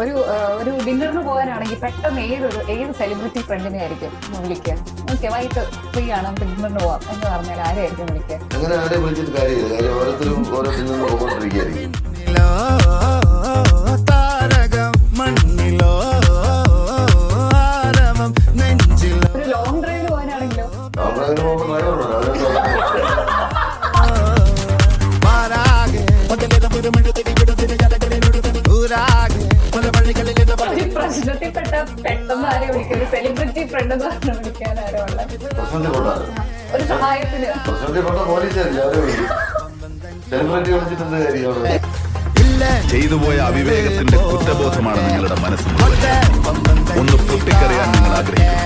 ഒരു ഡിന്നറിന് പോകാനാണെങ്കിൽ പെട്ടെന്ന് ഏത് സെലിബ്രിറ്റി ഫ്രണ്ടിനെ ആയിരിക്കും വിളിക്കുക? ഓക്കെ, വൈകിട്ട് ഫ്രീ ആണ്, നമുക്ക് ഡിന്നറിന് പോവാം എന്ന് പറഞ്ഞാൽ ആരെയായിരിക്കും വിളിക്കുക? അങ്ങനെ ആരെയും വിളിച്ചിട്ട് കാര്യമില്ല. കാര്യം ഓരോരുത്തരും ഓരോ ഡിന്നറിന് പോയിക്കൊണ്ടിരിക്കുകയായിരിക്കും. ഒരു ലോങ് ഡ്രൈവ് പോകാനാണെങ്കിലോ? ലോങ് ഡ്രൈവിന് പോകുമ്പോൾ ഡ്രൈവറുണ്ടോ? പ്രശ്നത്തിൽപ്പെട്ട പെട്ടെന്ന് ആരെ വിളിക്കുക? ഒരു സെലിബ്രിറ്റി ഫ്രണ്ട് എന്ന് പറഞ്ഞ് വിളിക്കാൻ ആരോ ഉള്ളത്? ഒരു സഹായത്തിന് പ്രശ്നത്തിൽപ്പെട്ട പോലീസുകാരില്ല, അവരെ വിളിക്കും. സെലിബ്രിറ്റി വിളിച്ചിട്ടുണ്ട് കാര്യം. ചെയ്തുപോയ അവിവേകത്തിന്റെ കുറ്റബോധമാണ് നിങ്ങളുടെ മനസ്സിൽ ഒന്ന് പൊട്ടിക്കറിയാൻ നിങ്ങൾ ആഗ്രഹിക്കുന്നു.